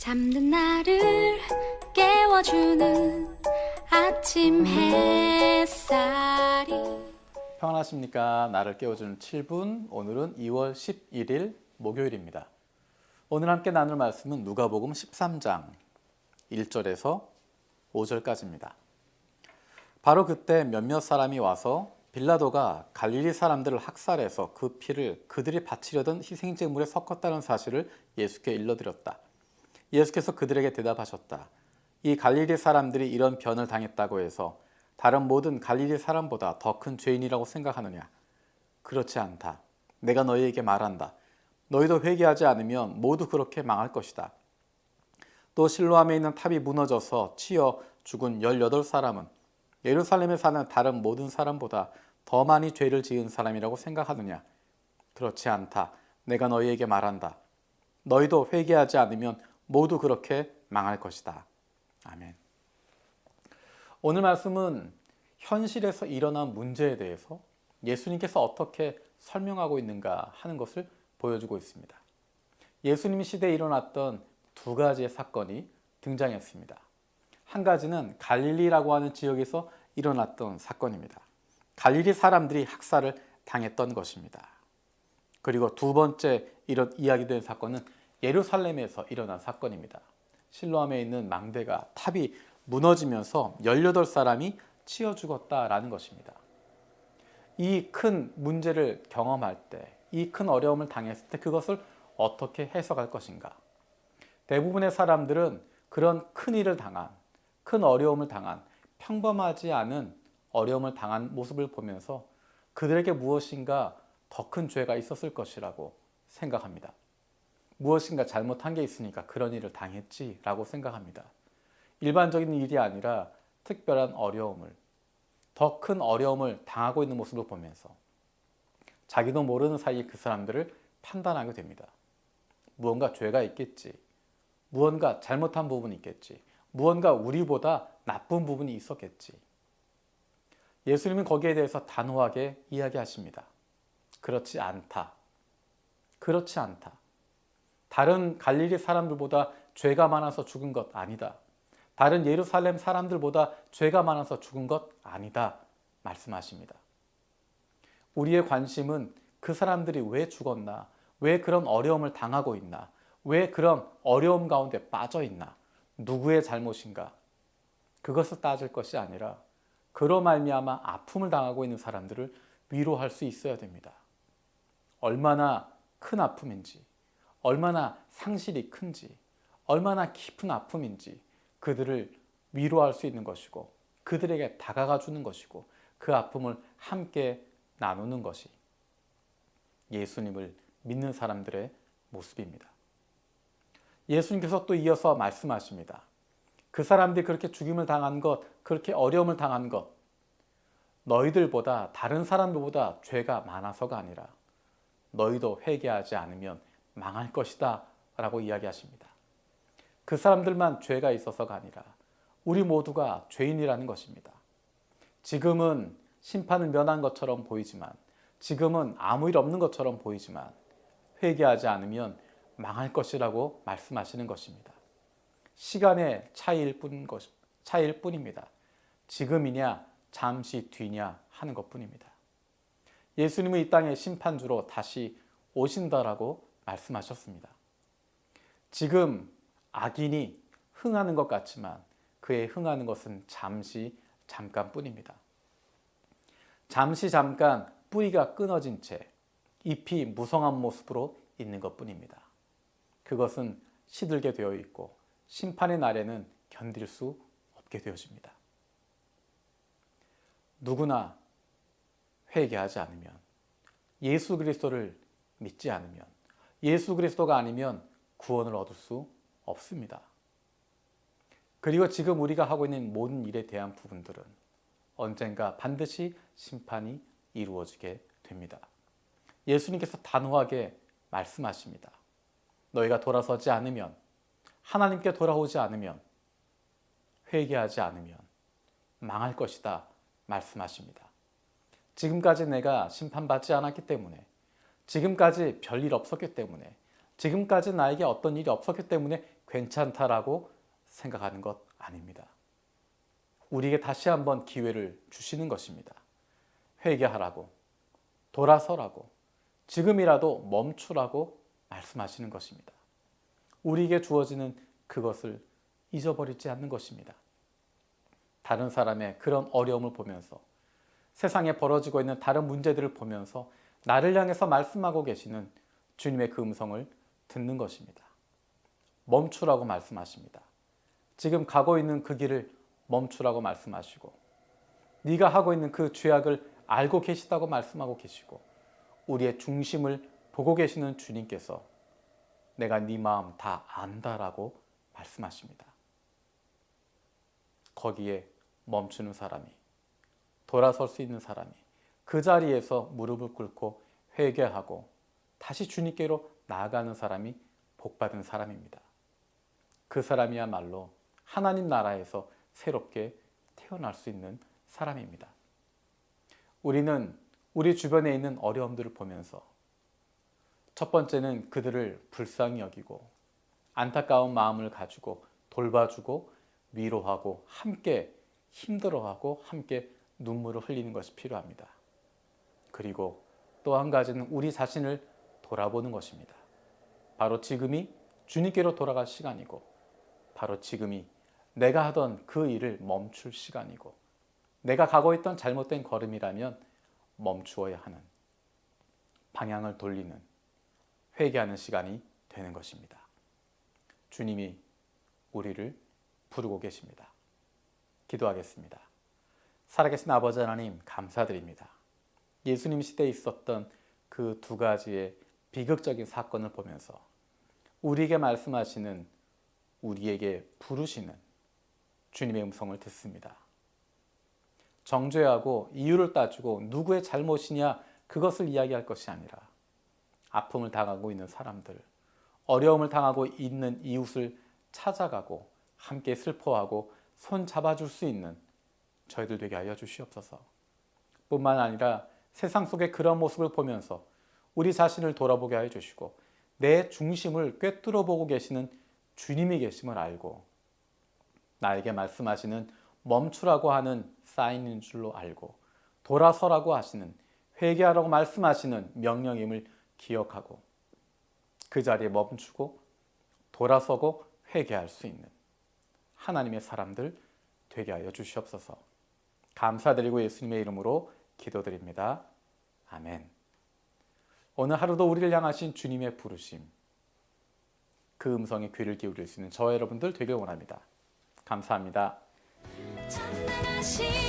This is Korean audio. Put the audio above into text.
잠든 나를 깨워주는 아침 햇살이 평안하십니까? 나를 깨워주는 7분. 오늘은 2월 11일 목요일입니다. 오늘 함께 나눌 말씀은 누가복음 13장 1절에서 5절까지입니다. 바로 그때 몇몇 사람이 와서 빌라도가 갈릴리 사람들을 학살해서 그 피를 그들이 바치려던 희생제물에 섞었다는 사실을 예수께 일러드렸다. 예수께서 그들에게 대답하셨다. 이 갈릴리 사람들이 이런 변을 당했다고 해서 다른 모든 갈릴리 사람보다 더 큰 죄인이라고 생각하느냐? 그렇지 않다. 내가 너희에게 말한다. 너희도 회개하지 않으면 모두 그렇게 망할 것이다. 또 실로암에 있는 탑이 무너져서 치여 죽은 18사람은 예루살렘에 사는 다른 모든 사람보다 더 많이 죄를 지은 사람이라고 생각하느냐? 그렇지 않다. 내가 너희에게 말한다. 너희도 회개하지 않으면 모두 그렇게 망할 것이다. 아멘. 오늘 말씀은 현실에서 일어난 문제에 대해서 예수님께서 어떻게 설명하고 있는가 하는 것을 보여주고 있습니다. 예수님 시대에 일어났던 두 가지의 사건이 등장했습니다. 한 가지는 갈릴리라고 하는 지역에서 일어났던 사건입니다. 갈릴리 사람들이 학살을 당했던 것입니다. 그리고 두 번째 이런 이야기된 사건은 예루살렘에서 일어난 사건입니다. 실로암에 있는 망대가 탑이 무너지면서 18사람이 치여 죽었다라는 것입니다. 이 큰 문제를 경험할 때, 이 큰 어려움을 당했을 때 그것을 어떻게 해석할 것인가? 대부분의 사람들은 그런 큰 일을 당한, 큰 어려움을 당한, 평범하지 않은 어려움을 당한 모습을 보면서 그들에게 무엇인가 더 큰 죄가 있었을 것이라고 생각합니다. 무엇인가 잘못한 게 있으니까 그런 일을 당했지라고 생각합니다. 일반적인 일이 아니라 특별한 어려움을, 더 큰 어려움을 당하고 있는 모습을 보면서 자기도 모르는 사이에 그 사람들을 판단하게 됩니다. 무언가 죄가 있겠지. 무언가 잘못한 부분이 있겠지. 무언가 우리보다 나쁜 부분이 있었겠지. 예수님은 거기에 대해서 단호하게 이야기하십니다. 그렇지 않다. 그렇지 않다. 다른 갈릴리 사람들보다 죄가 많아서 죽은 것 아니다. 다른 예루살렘 사람들보다 죄가 많아서 죽은 것 아니다. 말씀하십니다. 우리의 관심은 그 사람들이 왜 죽었나? 왜 그런 어려움을 당하고 있나? 왜 그런 어려움 가운데 빠져 있나? 누구의 잘못인가? 그것을 따질 것이 아니라 그로 말미암아 아픔을 당하고 있는 사람들을 위로할 수 있어야 됩니다. 얼마나 큰 아픔인지, 얼마나 상실이 큰지, 얼마나 깊은 아픔인지 그들을 위로할 수 있는 것이고 그들에게 다가가 주는 것이고 그 아픔을 함께 나누는 것이 예수님을 믿는 사람들의 모습입니다. 예수님께서 또 이어서 말씀하십니다. 그 사람들이 그렇게 죽임을 당한 것, 그렇게 어려움을 당한 것, 너희들보다 다른 사람들보다 죄가 많아서가 아니라 너희도 회개하지 않으면 망할 것이다 라고 이야기하십니다. 그 사람들만 죄가 있어서가 아니라 우리 모두가 죄인이라는 것입니다. 지금은 심판을 면한 것처럼 보이지만, 지금은 아무 일 없는 것처럼 보이지만 회개하지 않으면 망할 것이라고 말씀하시는 것입니다. 시간의 차이일 뿐입니다. 지금이냐 잠시 뒤냐 하는 것뿐입니다. 예수님은 이 땅의 심판주로 다시 오신다라고 말씀하셨습니다. 지금 악인이 흥하는 것 같지만 그의 흥하는 것은 잠깐뿐입니다. 잠깐 뿌리가 끊어진 채 잎이 무성한 모습으로 있는 것뿐입니다. 그것은 시들게 되어 있고 심판의 날에는 견딜 수 없게 되어집니다. 누구나 회개하지 않으면, 예수 그리스도를 믿지 않으면, 예수 그리스도가 아니면 구원을 얻을 수 없습니다. 그리고 지금 우리가 하고 있는 모든 일에 대한 부분들은 언젠가 반드시 심판이 이루어지게 됩니다. 예수님께서 단호하게 말씀하십니다. 너희가 돌아서지 않으면, 하나님께 돌아오지 않으면, 회개하지 않으면 망할 것이다 말씀하십니다. 지금까지 내가 심판받지 않았기 때문에, 지금까지 별일 없었기 때문에, 지금까지 나에게 어떤 일이 없었기 때문에 괜찮다라고 생각하는 것 아닙니다. 우리에게 다시 한번 기회를 주시는 것입니다. 회개하라고, 돌아서라고, 지금이라도 멈추라고 말씀하시는 것입니다. 우리에게 주어지는 그것을 잊어버리지 않는 것입니다. 다른 사람의 그런 어려움을 보면서, 세상에 벌어지고 있는 다른 문제들을 보면서 나를 향해서 말씀하고 계시는 주님의 그 음성을 듣는 것입니다. 멈추라고 말씀하십니다. 지금 가고 있는 그 길을 멈추라고 말씀하시고, 네가 하고 있는 그 죄악을 알고 계시다고 말씀하고 계시고, 우리의 중심을 보고 계시는 주님께서 내가 네 마음 다 안다라고 말씀하십니다. 거기에 멈추는 사람이, 돌아설 수 있는 사람이 그 자리에서 무릎을 꿇고 회개하고 다시 주님께로 나아가는 사람이 복받은 사람입니다. 그 사람이야말로 하나님 나라에서 새롭게 태어날 수 있는 사람입니다. 우리는 우리 주변에 있는 어려움들을 보면서 첫 번째는 그들을 불쌍히 여기고 안타까운 마음을 가지고 돌봐주고 위로하고 함께 힘들어하고 함께 눈물을 흘리는 것이 필요합니다. 그리고 또 한 가지는 우리 자신을 돌아보는 것입니다. 바로 지금이 주님께로 돌아갈 시간이고, 바로 지금이 내가 하던 그 일을 멈출 시간이고, 내가 가고 있던 잘못된 걸음이라면 멈추어야 하는, 방향을 돌리는, 회개하는 시간이 되는 것입니다. 주님이 우리를 부르고 계십니다. 기도하겠습니다. 살아계신 아버지 하나님, 감사드립니다. 예수님 시대에 있었던 그 두 가지의 비극적인 사건을 보면서 우리에게 말씀하시는, 우리에게 부르시는 주님의 음성을 듣습니다. 정죄하고 이유를 따지고 누구의 잘못이냐 그것을 이야기할 것이 아니라, 아픔을 당하고 있는 사람들, 어려움을 당하고 있는 이웃을 찾아가고 함께 슬퍼하고 손 잡아줄 수 있는 저희들 되게 하여 주시옵소서. 뿐만 아니라 세상 속의 그런 모습을 보면서 우리 자신을 돌아보게 하여 주시고, 내 중심을 꿰뚫어 보고 계시는 주님이 계심을 알고, 나에게 말씀하시는 멈추라고 하는 사인인 줄로 알고, 돌아서라고 하시는, 회개하라고 말씀하시는 명령임을 기억하고 그 자리에 멈추고 돌아서고 회개할 수 있는 하나님의 사람들 되게 하여 주시옵소서. 감사드리고 예수님의 이름으로 기도드립니다. 아멘. 오늘 하루도 우리를 향하신 주님의 부르심, 그 음성에 귀를 기울일 수 있는 저와 여러분들 되길 원합니다. 감사합니다. 찬양하시